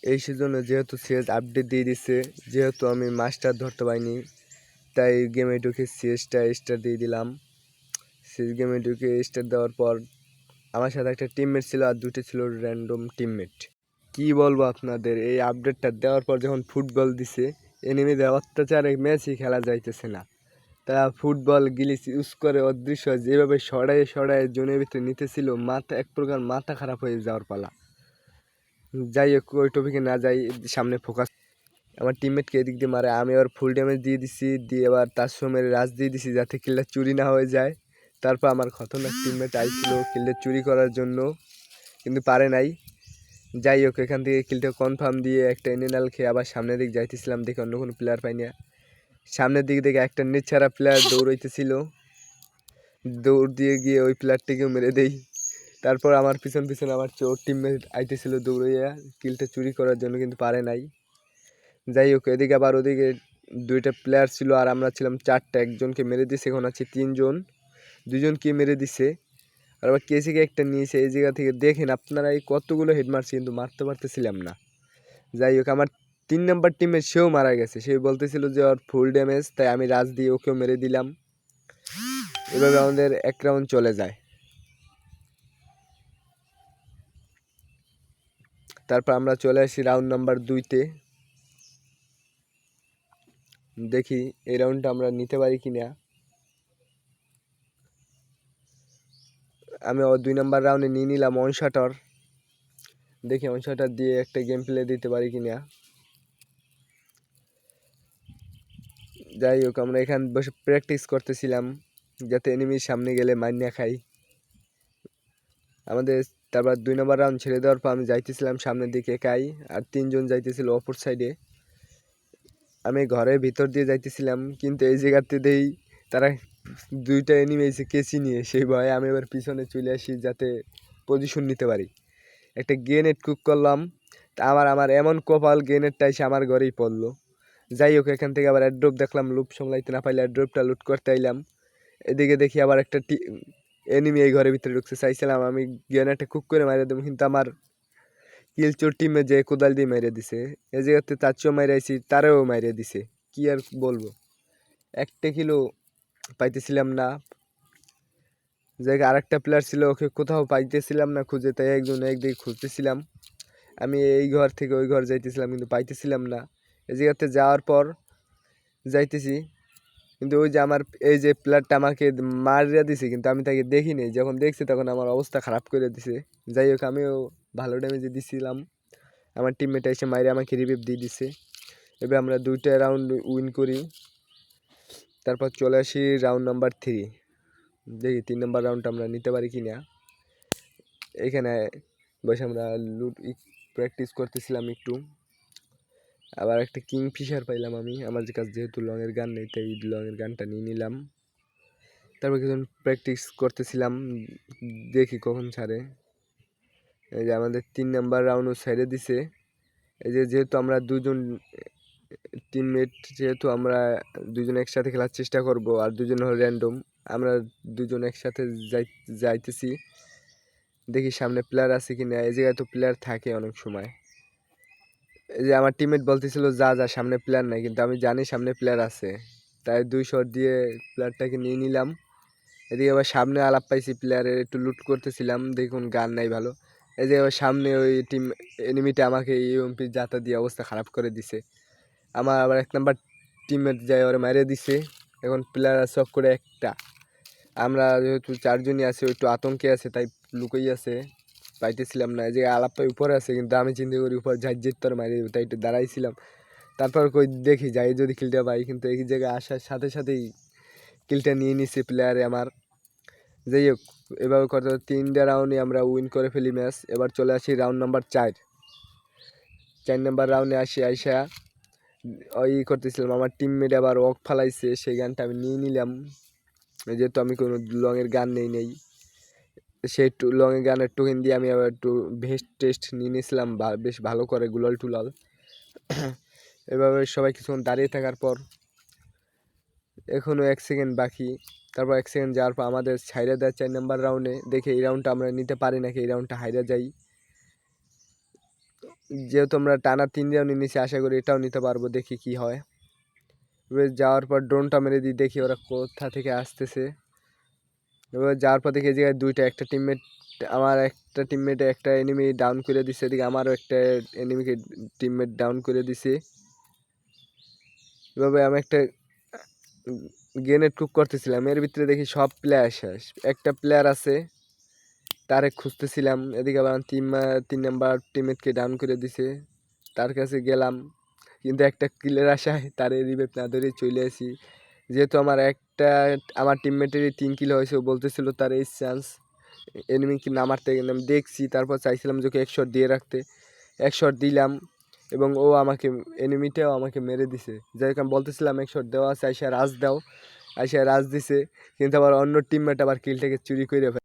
এই সিজনে যেহেতু সিএস আপডেট দিয়ে দিচ্ছে, যেহেতু আমি মাস্টার ধরতে পারিনি, তাই গেমে ঢুকে সিএসটা স্টার দিয়ে দিলাম। সিএস গেমে ঢুকে স্টার দেওয়ার পর আমার সাথে একটা টিমমেট ছিল আর দুটো ছিল র্যান্ডম টিমমেট। কি বলবো আপনাদের, এই আপডেটটা দেওয়ার পর যখন ফুটবল দিছে, এনিমিদের অত্যাচারে ম্যাচই খেলা যাইতেছে না। তা ফুটবল গিলিস ইউজ করে অদৃশ্য যেভাবে সরায়ে সরায়ে জোনের ভিতরে নিতেছিল, মাথা এক প্রকার মাথা খারাপ হয়ে যাওয়ার পালা। যাই হোক, ওই টপিকে না যাই, সামনে ফোকাস। আমার টিমমেটকে এদিক দিয়ে মারে, আমি আবার ফুল ড্যামেজ দিয়ে দিছি, দিয়ে এবার তার সময় রাজ দিয়ে দিছি যাতে কিলটা চুরি না হয়ে যায়। তারপর আমার খতরনাক টিমমেট আইছিল কিলটা চুরি করার জন্য, কিন্তু পারে নাই। যাই হোক, এখান থেকে কিলটা কনফার্ম দিয়ে একটা এনিনাল খেয়ে আবার সামনের দিক যাইতেছিলাম, দেখে অন্য কোনো প্লেয়ার পাই না। সামনের দিকে দেখে একটা নেট ছাড়া প্লেয়ার দৌড়াইতেছিল, দৌড় দিয়ে গিয়ে ওই প্লেয়ারটিকেও মেরে দেই। তারপর আমার পিছন পিছন আমার চোর টিমমেট আইতেছিল দৌড়াইয়া কিলটা চুরি করার জন্য, কিন্তু পারে নাই। যাই হোক, এদিকে আবার ওদিকে দুইটা প্লেয়ার ছিল আর আমরা ছিলাম চারটা, একজনকে মেরে দিছে, এখন আছি তিনজন, দুজনকে মেরে দিছে। আর আবার কেসিকে একটা নিয়েছে। এই জায়গা থেকে দেখেন আপনারা, এই কতগুলো হেড মারছি কিন্তু মারতে পারতেছিলাম না। যাই হোক, আমার 3 নম্বর টিমে সেও মারা গেছে, সে বলতেছিল যে ওর ফুল ড্যামেজ, তাই আমি রাজ দিয়ে ওকেও মেরে দিলাম। এভাবে আমাদের এক রাউন্ড চলে যায়। তারপর আমরা চলে আসি রাউন্ড নাম্বার 2-তে। দেখি এই রাউন্ডটা আমরা নিতে পারি কিনা। আমি 2 নম্বর রাউন্ডে নিয়ে নিলাম ওয়ান শটার। দেখি ওয়ান শটার দিয়ে একটা গেম প্লে দিতে পারি কিনা। যাই হোক, আমরা এখানে বসে প্র্যাকটিস করতেছিলাম যাতে এনিমির সামনে গেলে মার না খাই আমাদের। তারপর 2 নম্বর রাউন্ড ছেড়ে দেওয়ার পর আমি যাইতেছিলাম সামনের দিকে একাই, আর 3জন যাইতেছিল অপর সাইডে। আমি ঘরের ভিতর দিয়ে যাইতেছিলাম, কিন্তু এই জায়গাতে দেই তারা দুইটা এনিমি এসে কেসি নিয়ে, সেই ভয়ে আমি এবার পিছনে চলে আসি যাতে পজিশন নিতে পারি। একটা গ্রেনেড কুক করলাম, তা আমার এমন কপাল, গ্রেনেডটা এসে আমার ঘরেই পড়লো। যাই হোক, এখান থেকে আবার অ্যাড্রপ দেখলাম, লুপ সামলাইতে না পাইলে অ্যাড্রপটা লুট করতে আইলাম। এদিকে দেখি আবার একটা এনিমি এই ঘরের ভিতরে ঢুকছে, চাইছিলাম আমি গ্রেনেডটা কুক করে মারিয়ে দেবো, কিন্তু আমার কিলচোর টিমে যে কোদাল দিয়ে মেরে দিছে। এই জায়গাতে তার চেয়েও মাইরে আইছি, তারেও মাইরে দিছে। কি আর বলবো, একটা কিলো পাইতেছিলাম না। জায়গায় আরেকটা প্লেয়ার ছিল, ওকে কোথাও পাইতেছিলাম না খুঁজে, তাই একদিকে খুঁজতেছিলাম। আমি এই ঘর থেকে ওই ঘর যাইতেছিলাম, কিন্তু পাইতেছিলাম না। এই জায়গাতে যাওয়ার পর যাইতেছি, কিন্তু ওই যে আমার এই যে প্লেয়ারটা আমাকে মারিয়া দিছে, কিন্তু আমি তাকে দেখিনি। যখন দেখছি তখন আমার অবস্থা খারাপ করে দিছে। যাই হোক, আমিও ভালো ড্যামেজে দিছিলাম, আমার টিমমেট এসে মাইরে আমাকে রিভিভ দিয়ে দিছে। এবার আমরা 2টা রাউন্ড উইন করি। তারপর চলে আসি রাউন্ড নাম্বার 3। দেখি 3 নম্বর রাউন্ডটা আমরা নিতে পারি কি না। এখানে বসে আমরা লুট প্র্যাকটিস করতেছিলাম একটু। আবার একটা কিংফিশার পাইলাম আমি, আমার কাছে যেহেতু লংয়ের গান নেই তাই লংয়ের গানটা নিয়ে নিলাম। তারপর কিছুক্ষণ প্র্যাকটিস করতেছিলাম, দেখি কখন ছাড়ে। এই যে আমাদের 3 নম্বর রাউন্ডও ছেড়ে দিছে। এই যে যেহেতু আমরা দুজন টিমমেট, যেহেতু আমরা দুজন একসাথে খেলার চেষ্টা করব, আর দুজন হলো র্যান্ডম, আমরা দুজন একসাথে যাইতেছি। দেখি সামনে প্লেয়ার আছে কিনা। এই জায়গায় তো প্লেয়ার থাকে অনেক সময়। এই যে আমার টিমমেট বলতেছিল যা যা সামনে প্লেয়ার নাই, কিন্তু আমি জানি সামনে প্লেয়ার আছে, তাই 2 শট দিয়ে প্লেয়ারটাকে নিয়ে নিলাম। এদিকে আবার সামনে আলাপ পাইছি প্লেয়ারের, একটু লুট করতেছিলাম, দেখুন গান নাই ভালো। এই যে আবার সামনে ওই এনিমিটা আমাকে ইউএমপি জাতা দিয়ে অবস্থা খারাপ করে দিছে। আমার আবার 1 নম্বর টিমমেট যায় ওরা মারিয়ে দিছে। এখন প্লেয়ার আছে সব করে একটা, আমরা যেহেতু 4জনই আছি একটু আতঙ্কে আছে, তাই লুকোই আছে, পাইতেছিলাম না। এই যে আলাপ পাই উপরে আছে, কিন্তু আমি চিন্তা করি উপর ঝাঁঝের তোর মারি দেবো, তাই একটু দাঁড়াইছিলাম। তারপর কই দেখি যাই যদি কিলটা পাই, কিন্তু এই জায়গায় আসার সাথে সাথেই কিলটা নিয়ে নিছে প্লেয়ারে আমার। যাই হোক, এভাবে কত 3টা রাউন্ডে আমরা উইন করে ফেলি ম্যাচ। এবার চলে আসি রাউন্ড নাম্বার 4। 4 নম্বর রাউন্ডে আইসা ওই করতেছিলাম, আমার টিমমেট আবার ওক ফালাইছে, সেই গানটা আমি নিয়ে নিলাম, যেহেতু আমি কোনো লংয়ের গান নেই। সেই লংয়ের গানের টোকেন দিয়ে আমি আবার একটু ভেস্ট টেস্ট নিয়ে নিয়েছিলাম, বেশ ভালো করে গুলাল টুলাল। এভাবে সবাই কিছুক্ষণ দাঁড়িয়ে থাকার পর এখনও 1 সেকেন্ড বাকি। তারপর 1 সেকেন্ড যাওয়ার পর আমাদের ছাইড়া দেয় 4 নম্বর রাউন্ডে। দেখে এই রাউন্ডটা আমরা নিতে পারি নাকি, এই রাউন্ডটা হাইরা যাই। যেহেতু আমরা টানা 3 রাউন্ড নিয়েছি, আশা করি এটাও নিতে পারবো, দেখি কি হয়। এবার যাওয়ার পর ড্রোনটা মেরে দিই, দেখি ওরা কোথা থেকে আসতেছে। এবার যাওয়ার পর দেখি এই জায়গায় দুইটা, একটা টিমমেট, আমার একটা টিমমেটে একটা এনিমি ডাউন করে দিছে, এদিকে আমারও একটা এনিমিকে টিমমেট ডাউন করে দিছে। এভাবে আমি একটা গ্রেনেড কুক করতেছিলাম, এর ভিতরে দেখি সব প্লেয়ার শেষ, একটা প্লেয়ার আছে তারে খুঁজতেছিলাম। এদিকে আবার তিন নাম্বার টিমমেটকে ডাউন করে দিছে, তার কাছে গেলাম, কিন্তু একটা কিলের আশায় তারে রিভাইভ না ধরে চলে আসি। যেহেতু আমার টিমমেটেরই 3 কিলো হয়েছে, ও বলতেছিল তার এই চান্স এনিমি কি না মারতে গেলাম, দেখছি, তারপর চাইছিলাম যে ওকে এক শট দিয়ে রাখতে, এক শট দিলাম এবং ও আমাকে, এনিমিটাও আমাকে মেরে দিছে। যাই হোক, আমি বলতেছিলাম এক শট দেওয়া আছে, আইসা রাজ দাও, আইসা রাজ দিছে, কিন্তু আবার অন্য টিমমেট আবার কিলটাকে চুরি করে